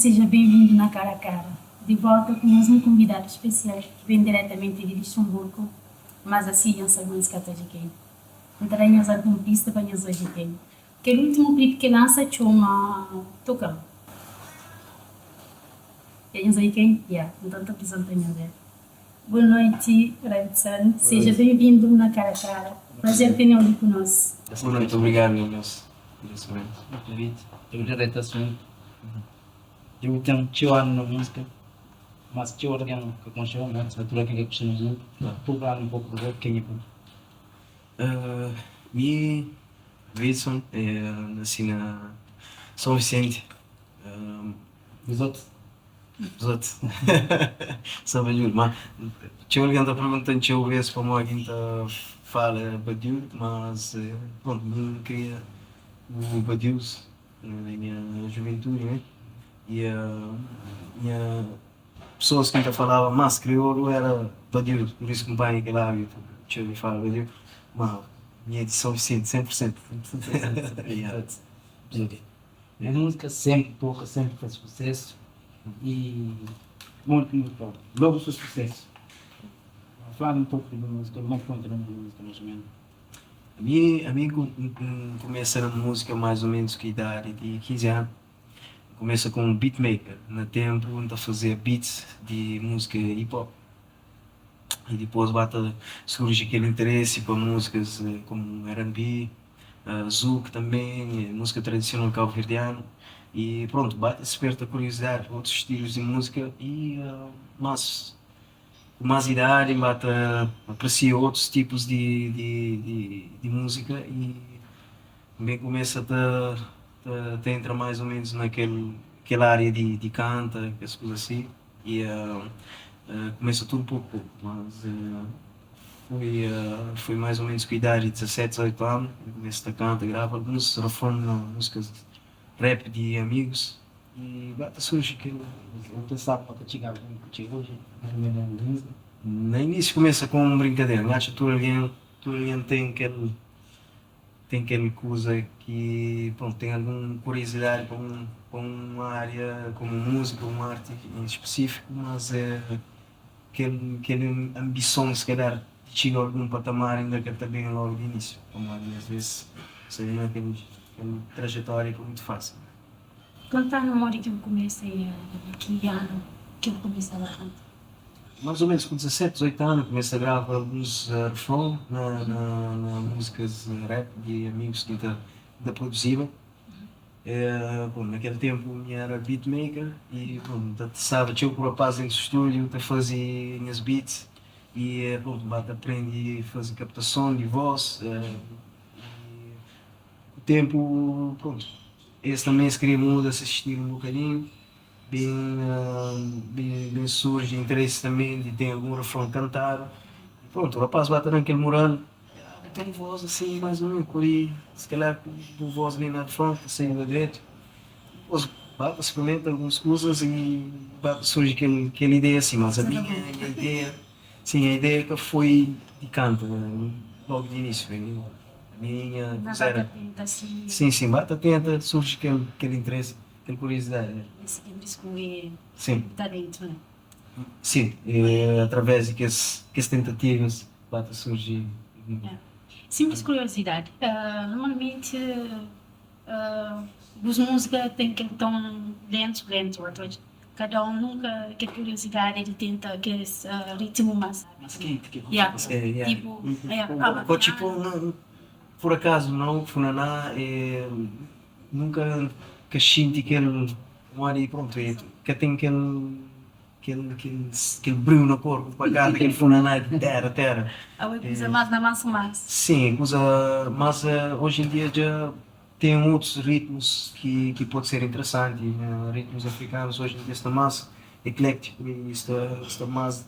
seja bem-vindo na Cara a Cara. De volta com mais um convidado especial que vem diretamente de Luxemburgo, mas assim essa música está de quem? Entraremos a alguma pista para nós hoje quem? Que o último clipe que lança chama Tocão. E nós aí quem? Então estou apresentando a ver. Boa noite, Raitsan. Seja bem-vindo na Cara a Cara. Prazer ter ali conosco. Boa noite, obrigado, meu Deus. Convite. Eu já dei assunto. Eu tenho tio ano na música, mas tio alguém que conheceu, né? Se tu quer que costuma muito, tu falar um pouco do quem é bom. Me, Wilson, nasci na São Vicente. Os outros? Os outros. São Badiu, mas tinha alguém que perguntando se eu vejo como alguém fala Badiu, mas pronto, não queria o Badiu na minha juventude, né? E minha pessoas que ainda falavam mais crioulo era Badiu, por isso que o pai que lá tinha me falado Badiu, mas minha edição Vicente, 100%. Yeah. A música sempre toca, sempre faz sucesso e muito bom. Logo faz sucesso. Fala um pouco da música, como foi entrando na música mais ou menos. A mim começa na música mais ou menos com a idade de 15 anos. Começa com um beatmaker, no tempo onde a fazer beats de música hip hop. E depois surge aquele interesse para músicas como R&B, zouk também, música tradicional cabo-verdiana. E pronto, desperta a curiosidade por outros estilos de música e com mais idade aprecia outros tipos de música e também começa a entrar mais ou menos naquela área de canta, essas coisas assim. E começa tudo pouco a pouco, mas foi mais ou menos com a idade de 17, 18 anos, eu começo a cantar, gravo alguns refrões, músicas rap de amigos e surge aquilo. Eu pensava que chegava contigo hoje, mais ou menos na música. No início começa com uma brincadeira, acho que tu alguém tem aquela coisa que pronto, tem alguma curiosidade para uma área como música, uma arte em específico, mas é aquela ambição se calhar de chegar a algum patamar ainda que está bem logo de início, como às vezes seria aquela trajetória que é muito fácil. Conta a memória que eu comecei, que ano que eu comecei a cantar. Mais ou menos com 17, 18 anos, comecei a gravar alguns refrões na músicas rap de amigos que ainda produziam. Bom, naquele tempo eu era beatmaker e sabe, eu por rapaz dentro do estúdio, fazia minhas beats e aprendi a fazer captação de voz. E o tempo, pronto, esse também se queria mudar esse estilo um bocadinho. Bem surge interesse também de ter algum refrão cantado. Pronto, o rapaz bate naquele morando, tem voz assim, mais ou menos, por aí, se calhar com voz ali na frente, assim, da direita. Depois bate, experimenta algumas coisas e surge aquela ideia assim, mas a minha ideia, sim, a ideia que foi de canto, logo de início. A minha coisa era. Sim, bate atenta, surge aquele interesse. Tem curiosidade, né? Esse descobrir talento, né? Sim, através de que as tentativas bata surgir. Simples curiosidade. Normalmente, os músicas têm que tão lento, cada um nunca quer curiosidade, ele tenta aquele ritmo mais quente. Tipo, não, por acaso não, Funaná, nunca que sinto aquele e pronto, que tem aquele brilho no corpo, para cá, aquele Funaná de terra. A coisa mais na massa. Sim, mas hoje em dia já tem outros ritmos que pode ser interessante, ritmos africanos hoje em dia está mais eclético e está mais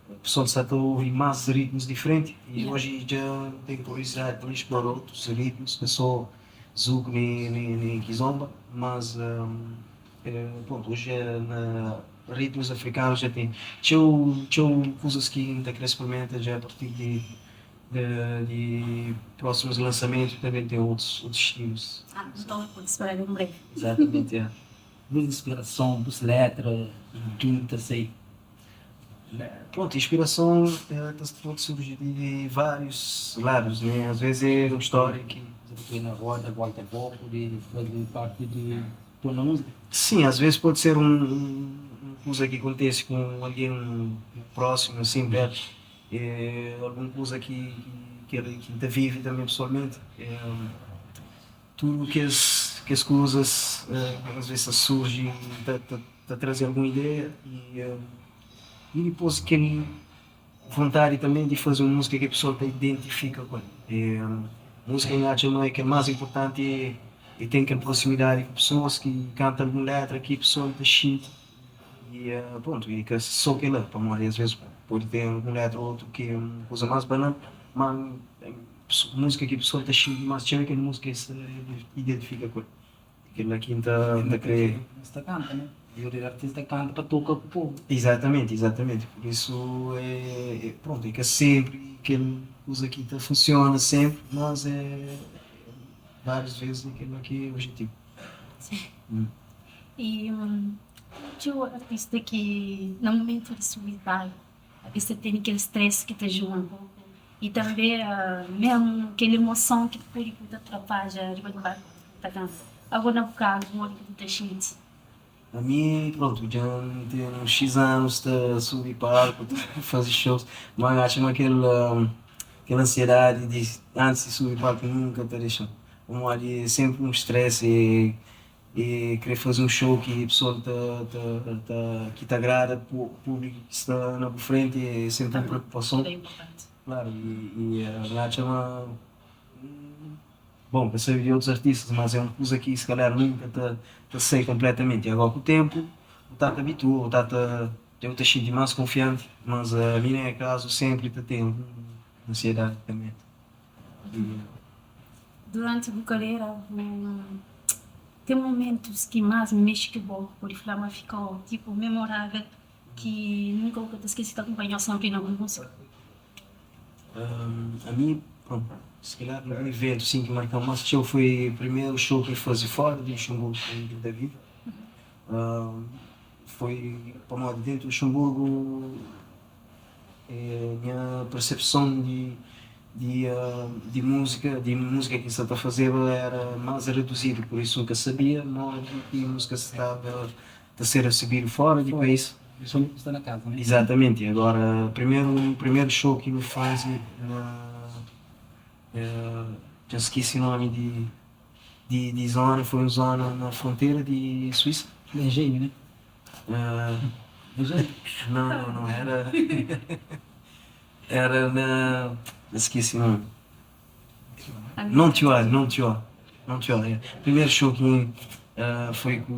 a pessoa está a ouvir mais ritmos diferentes e hoje já tem curiosidade para explorar outros ritmos, não só zouk nem kizomba, mas pronto, hoje ritmos africanos já tem coisas que ainda querer experimentar já a partir de próximos lançamentos também tem outros estilos. Então pode esperar em breve. Exatamente, é. luz inspiração, luz letra, quinta, sei. Pronto, a inspiração pode surgir de vários lados, né? Às vezes é uma história que... Foi na roda, volta a volta, de fazer parte de pôr na música. Sim, às vezes pode ser uma coisa que acontece com alguém próximo, assim, perto. Alguma coisa que ainda vive também pessoalmente. Tudo que as coisas às vezes surgem, trazer alguma ideia e depois aquele vontade também de fazer uma música que a pessoa te identifica com. Música em arte não é que é mais importante e tem aquela proximidade com pessoas que cantam alguma letra que a pessoa te sente pronto, e que só que lá, para morrer às vezes pode ter alguma letra ou outro que é uma coisa mais banal, mas música que a pessoa te sente mais chama que a música se identifica com aquilo aqui ainda crê. Artista canta, né? E o artista canta para tocar para o povo. Exatamente. Por isso pronto, é que sempre aquela coisa aqui funciona sempre, mas várias vezes aquilo aqui é o objetivo. Sim. E tinha um artista que, no momento de subir palco, a artista tem aquele stress que te ajuda um pouco. E também, mesmo aquela emoção que o público te atrapalha, depois do barco, tá cantando. Agora, no caso, o olho que tu te sente. A mim, pronto, já tenho uns X anos de subir palco, de fazer shows, mas acho que aquela ansiedade de antes de subir palco nunca te deixa. Ali é sempre um stress e querer fazer um show que a pessoa que te agrada, o público que está na frente é sempre uma preocupação. É importante. Claro, acho bom, eu sei de outros artistas, mas é uma coisa que se calhar nunca te sei completamente. E agora com o tempo, te habitua, eu te sinto mais confiante, mas a mim é caso sempre te tenho ansiedade também. Durante a carreira, tem momentos que mais me mexe que bom, por falar, mas ficou tipo memorável, que nunca vou esquecer de acompanhar sempre na música. A mim, pronto, se calhar um evento sim, que marcou mais show foi o primeiro show que eu fazia fora de Luxemburgo em David. Foi para nós dentro do Luxemburgo, a minha percepção de música que se está a fazer era mais reduzida, por isso nunca sabia mais que a música se estava a ser recebida fora do país. Isso está na casa, né? Exatamente, e agora o primeiro show que eu fiz já esqueci o nome de zona, foi uma zona na fronteira de Suíça. Engenho, né? Engenho? Não, era esqueci o nome. Não te olho. Primeiro show que foi com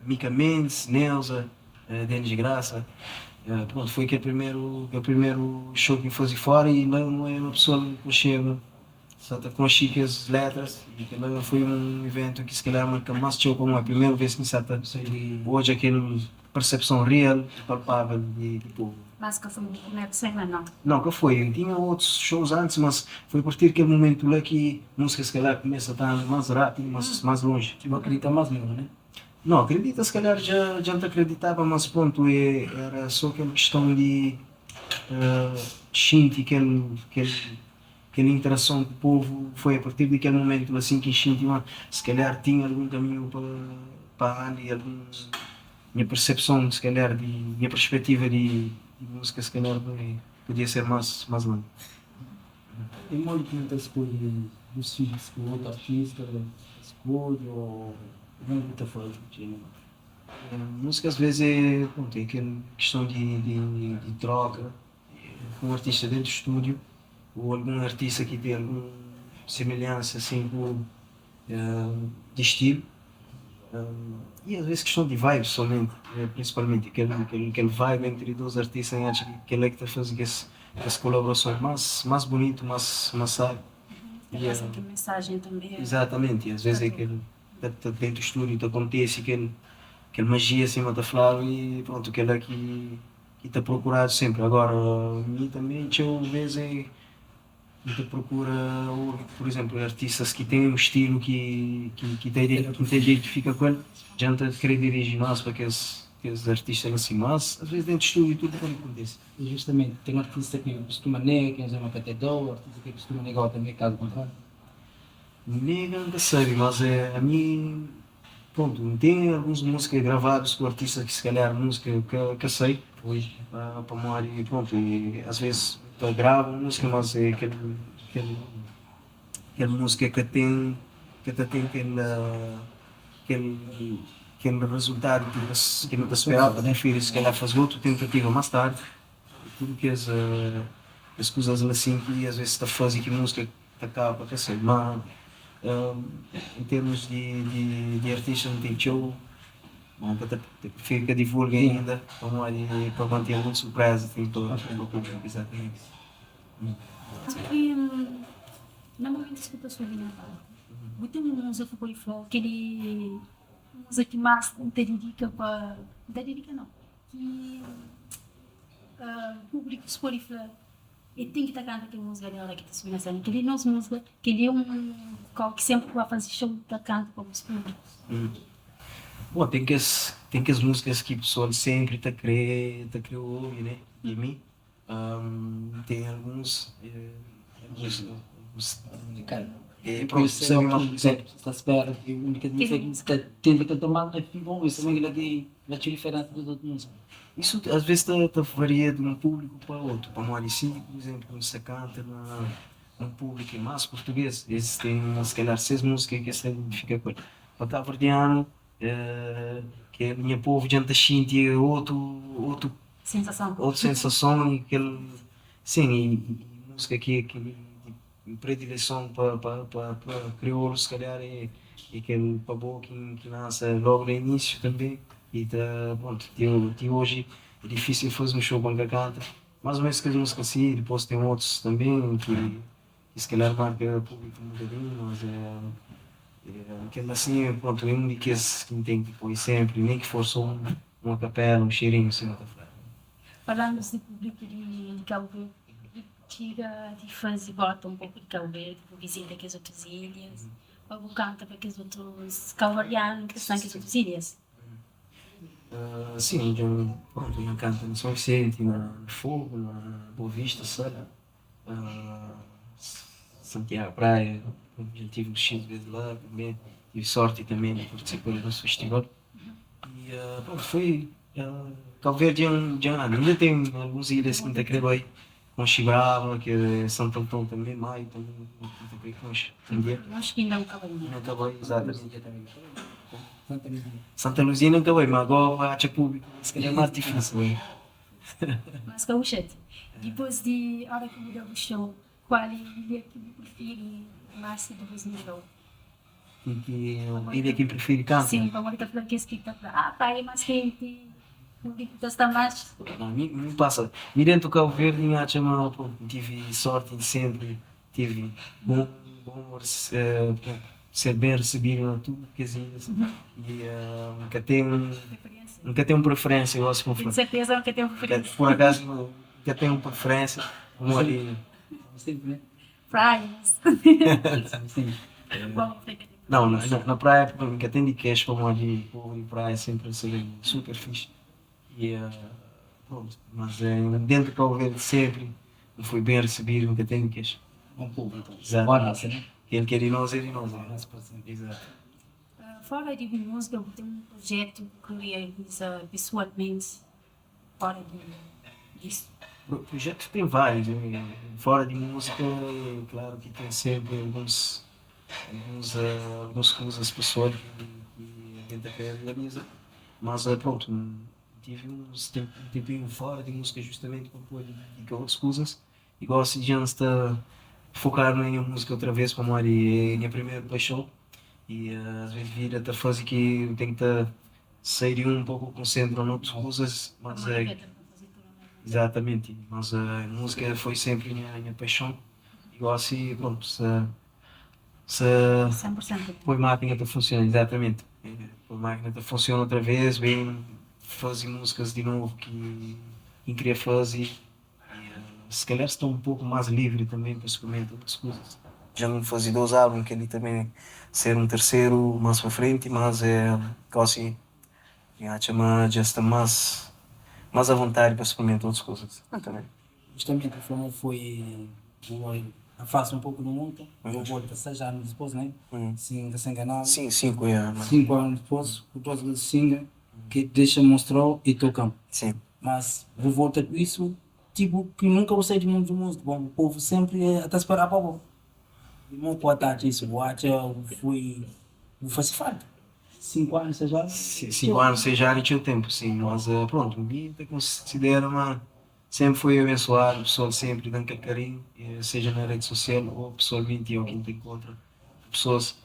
Mica Mendes, Neuza, Denis Graça. Pronto, foi aquele primeiro show que eu fazia fora e não é uma pessoa que chega só está com as chicas letras e aquilo foi um evento que se calhar marca mais show como a primeira vez que me salta hoje aquela percepção real, palpável de povo. Mas que foi muito conexão, não? Não, que foi. Eu tinha outros shows antes, mas foi a partir daquele momento lá que a música se calhar começa a estar mais rápido, mais longe. Tipo, acredita mais mesmo, né? Não, acredita, se calhar já não acreditava, mas pronto, era só aquela questão de sentir aquela interação com o povo. Foi a partir daquele momento assim que senti, se calhar tinha algum caminho para ali, minha percepção, se calhar, minha perspectiva de música, se calhar, podia ser mais longa. Tem muito que não escolhe dos filhos com outro artista, escolhe ou não está fora Música às vezes tem aquela questão de troca com um artista dentro do estúdio ou algum artista que tem alguma semelhança assim de estilo. E às vezes questão de vibe somente, principalmente aquele vibe entre dois artistas, acho que aquele é que está a fazer essa colaboração mais bonito, mais sábio. Essa que mensagem também. Exatamente, e às vezes é aquele dentro do estúdio acontece aquele magia acima da flor e pronto, aquele é que está procurado sempre. Agora, a mim também, eu vezes Muita procura, por exemplo, artistas que têm um estilo que te identifica com ele, adianta querer dirigir mais para aqueles artistas assim, mas às vezes dentro do estúdio tudo pode acontecer. E justamente, tem um artista que costuma negar, que usa uma PT2, artista que costuma negar também, caso contrário. Nega, não sei, mas a mim, pronto, tem algumas músicas gravadas com artistas que se calhar música que eu sei, Hoje, para Moar e pronto, e às vezes eu gravo música, mas é aquele, aquela música que tem aquele, aquele resultado que não te esperava, né, filho? Se calhar faz outra tentativa mais tarde, tudo que as coisas assim que às vezes está fazendo que música te acaba, quer dizer, mas em termos de artistas não tem show, bom, prefiro que divulguem ainda, para manter muito surpresa, tem todo o público, exatamente. Só que, normalmente, desculpa sua linha, muito música foi flor, aquele música que mais te dedica para. Não te dedica, não. Que o público escolhe flor. E tem que estar cantando aquela música dela que está subindo a cena. Aquele nosso música, que ele é um vocal que sempre vai fazer show, está cantando para os públicos. Bom, tem que as músicas que o pessoal sempre está querer ouvir, né? De mim. Tem alguns cara, pronto, sabe uma por exemplo, está espera que a única diferença que tende a cantar mal é que bom, isso também é que vai te diferente dos outros músicos. isso às vezes varia de um público para outro. Para Maurício, por exemplo, se canta num público mais português, eles têm se calhar 6 músicas que se identifica com ele. Para estar verdeano, que é a minha povo diante da Xinti, é outro Sensação. outra sensação e aquele. Sim, e música que de predileção para crioulo, se calhar, é aquele pabô que nasce logo no início também. E tá, pronto, de hoje é difícil fazer um show banca canta. Mais ou menos que as músicas assim, depois tem outros também que se calhar marca o público um bocadinho, mas aquele assim, pronto, é um daqueles que tem que pôr sempre, nem que for só uma capela, um cheirinho assim, outra frase. Falando de público de Cabo Verde, tira de fazer volta um pouco de Cabo Verde, visita aquelas outras ilhas, ou canta para aqueles outros calvarianos que estão aquelas outras ilhas. Sim, pronto, eu canto no São Vicente, na Fogo, na Boa Vista, sabe? Santiago Praia, já tive um X vezes lá também, tive sorte também de participar do nosso festival. E pronto, foi. Cabo Verde ainda tem algumas ilhas que ainda creio aí, com Chibrava, que é Santo Antão também, Maio também, muito bem com também. Eu acho que ainda é um calvarinho. Não acabei, exatamente. Santa Luzia. Santa Luzia não acabei, mas agora a público, se calhar é mais difícil. Mas Cauchete, depois de hora que mudou o show, qual é a ilha que prefere mais de vez no show? Que a ilha que prefiro cantar. Sim, vamos estar falando que é espetacular. Praia mais quente, o público está mais. Não, me passa. E dentro do Cabo Verde, tive sorte de sempre, tive bom ser bem recebido em tudo que as ilhas. E nunca tenho preferência, eu gosto de Com certeza nunca tenho preferência. por acaso nunca tenho preferência. Vamos ali. Sempre, né? Praias. Sim. Bom, Não, na praia nunca tenho de queixo, vamos ali, vou em praia sempre a ser super fixe. E pronto, mas dentro do Cabo Verde sempre fui bem recebido, nunca tenho de queixo. Bom povo, então. Exato. Boa raça, né? Ele quer ir nós, ele e nós. Boa raça, por exemplo. Exato. fora de música, eu tenho um projeto que realiza visualmente fora disso. Projetos tem vários, né? Fora de música, claro que tem sempre algumas coisas pessoais que a gente quer realizar, mas pronto, tive um tempinho fora de música justamente para poder dedicar outras coisas, igual assim já está focar na música outra vez, como é a minha primeira paixão, e às vezes vira a fase que eu tenho que sair um pouco, concentrar em outras coisas, mas exatamente, mas a música foi sempre a minha paixão, igual assim, pronto, se 100%. põe a máquina para funcionar, exatamente. Põe a máquina para funcionar outra vez, bem fazer músicas de novo que queria fazer. se calhar estou um pouco mais livre também para experimentar outras coisas. Já não fazia 2 álbuns, que ele também ser um terceiro mais para frente, mas é quase, já está mais à vontade para experimentar outras coisas também. Justamente a forma foi a fase um pouco do mundo, eu volto 6 anos depois, né? Sem enganar. Sim, 5 anos. 5 anos depois, o próximo single que deixa mostrou e tocam. Sim. Mas vou voltar com isso, tipo, que nunca gostei de muito música. Bom, o povo sempre até esperar para o e não pode dar isso, eu acho que vou fazer falta. 5 anos, 6 anos? 5 anos, 6 anos tinha tempo, sim, mas pronto, ninguém te considera, mas sempre foi abençoado, o pessoal sempre dando aquele carinho, seja na rede social ou pessoalmente ou quem te encontra. Pessoas,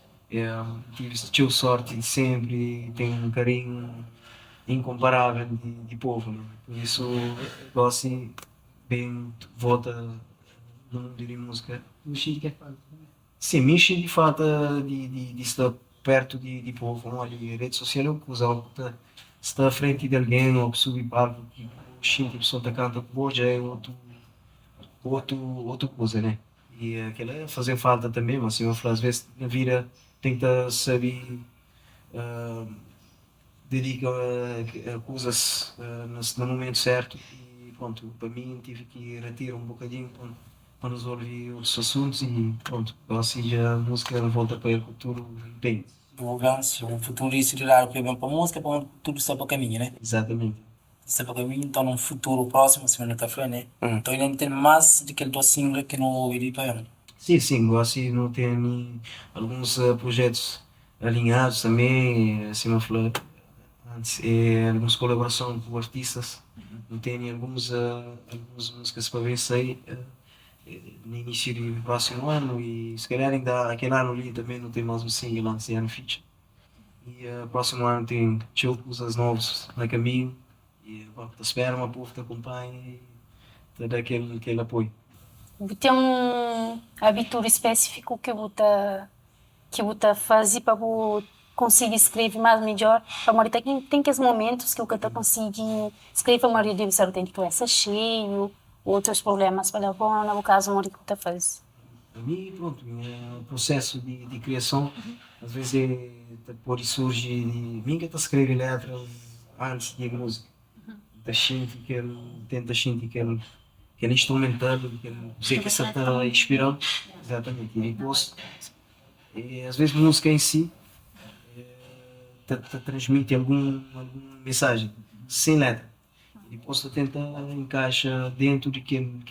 tive sorte de sempre, tenho um carinho incomparável de povo, né? Por isso, eu assim, bem, volta no mundo de música. O Chico que é falta. Sim, me enche de falta de estar perto de povo, não? Olha, a rede social é uma coisa, se está à frente de alguém ou subir palco, que o Chico, a pessoa está canta com voz, já é outra coisa, né? E aquela é fazer falta também, mas assim, eu falo, às vezes na vida tenta saber dedica a coisas no momento certo e pronto, para mim tive que retirar um bocadinho para resolver os assuntos e pronto, assim já a música volta para o futuro bem. Vamos, um futuro isso de lá que é bem para a música, para tudo está para o caminho, né? Exatamente. Está para o caminho, então num futuro próximo, se não está frente, né? Então ainda tem mais do que dois singles que não ouvi para ele. Sim, sim, gosto de não ter alguns projetos alinhados também, assim uma flor, antes, algumas colaborações com artistas, não tem algumas músicas para ver sair no início do próximo ano e se calhar ainda aquele ano ali também não tem mais um single antes de ano feature. E próximo ano tem coisas novas no caminho e te espera uma povo te acompanha e te dá aquele apoio. Tem um hábito específico que você faz para conseguir escrever mais melhor. Para tem aqueles momentos que o que consegue escrever uma maioria de tem que ser cheio, outros problemas para levar, no caso, o que você faz. Para mim, pronto, o processo de criação, às vezes pode surgir de mim que escrever letras antes de música. Tenta sentir aquele instrumental, sei que você está inspirando, exatamente, e depois, às vezes música em si te transmite alguma mensagem, sem letra, e depois você tenta encaixar dentro de aquele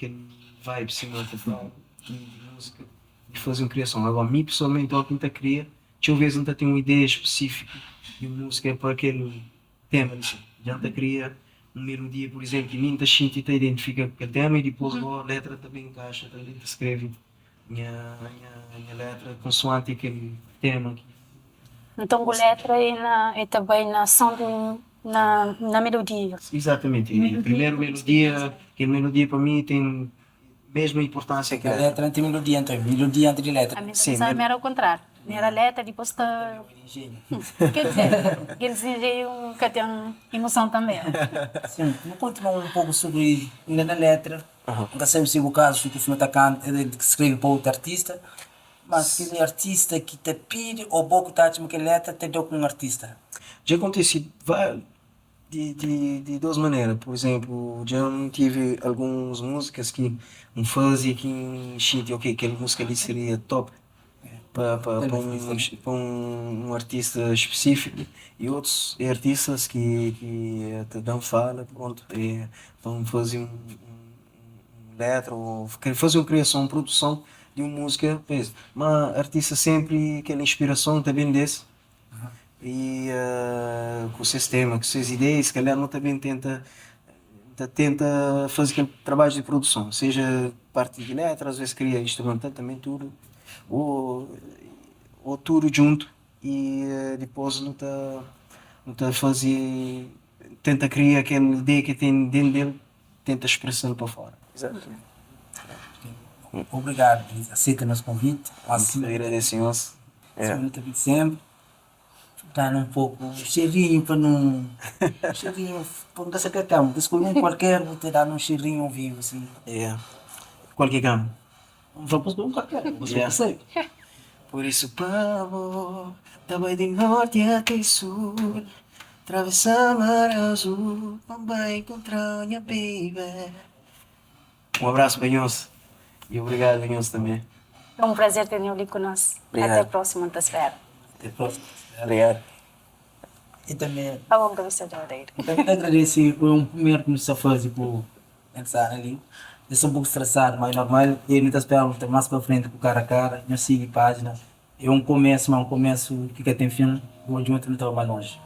vibe cinematográfico de música e fazer uma criação. Agora, mim pessoalmente, eu tento criar, às vezes não tenho uma ideia específica de música para aquele tema, já te cria uma melodia, por exemplo, que nem te identifica com o tema e depois a letra também encaixa, também te escreve minha letra consoante aquele tema. Então, a letra é também na ação na melodia. Exatamente. A primeira melodia, que a melodia para mim tem a mesma importância que a letra. Letra tem melodia, então, melodia antes de letra. A minha Sim, pensava era o contrário. Era a letra, depois está... Quer dizer, aqueles engenhos que tem emoção também. Sim, me conta um pouco sobre, ainda na letra, nunca sempre se o caso que o filme está cantando, ele escreve para outro artista, mas aquele artista que te pede ou pouco está achando que a letra te deu com um artista. Já aconteceu de duas maneiras. Por exemplo, já tive algumas músicas que um fazia que enchia, ok, aquela música ali seria top para um artista específico e outros artistas que te dão fala, pronto, vão fazer um letra ou fazer uma criação, uma produção de uma música, mas artista sempre aquela inspiração também desse e com o sistema, com suas ideias, se calhar não também tenta fazer aquele trabalho de produção, seja parte de letra, às vezes cria instrumental também tudo, ou tudo junto e depois não tá fazer, tenta criar aquela ideia que tem dentro dele, tenta expressar para fora. Exato. Obrigado, aceita nosso convite. Agradecemos. Semana de sempre. Dar um pouco cheirinho para não. Cheirinho para não gastar cacão. Escolher qualquer, vou te dar um cheirinho vivo assim. Qualquer campo. Vamos para um qualquer, você Yeah. consegue. Por isso, vamos, também de norte até sul, atravessar mar azul, também encontrar minha baby. Um abraço, Banhoso. E obrigado, Banhoso, também. É um prazer ter ali conosco. Obrigado. Até a próxima, te espero. Até a próxima. Obrigado. E também, A longa vista de Odeiro. também agradecer por um primeiro que nos está fazendo por pensar ali. Eu sou um pouco estressado, mas normal. E não está esperando ter mais para frente com o cara a cara. Não siga a página. É um começo, mas um começo que tem fim. O junto não está mais longe.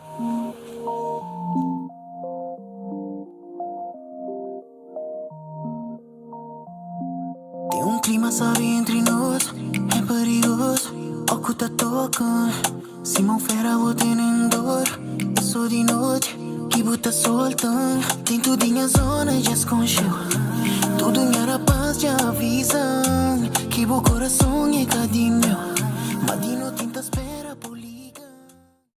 Tem um clima, sabe, entre nós. É perigoso, o que tá tocando. Se mão fera, vou tendo dor. Eu sou de noite, que bota soltando. Tem tudo em a zona, já esconcheu. Tudo em rapaz, já avisam. Que o coração é cadinho meu.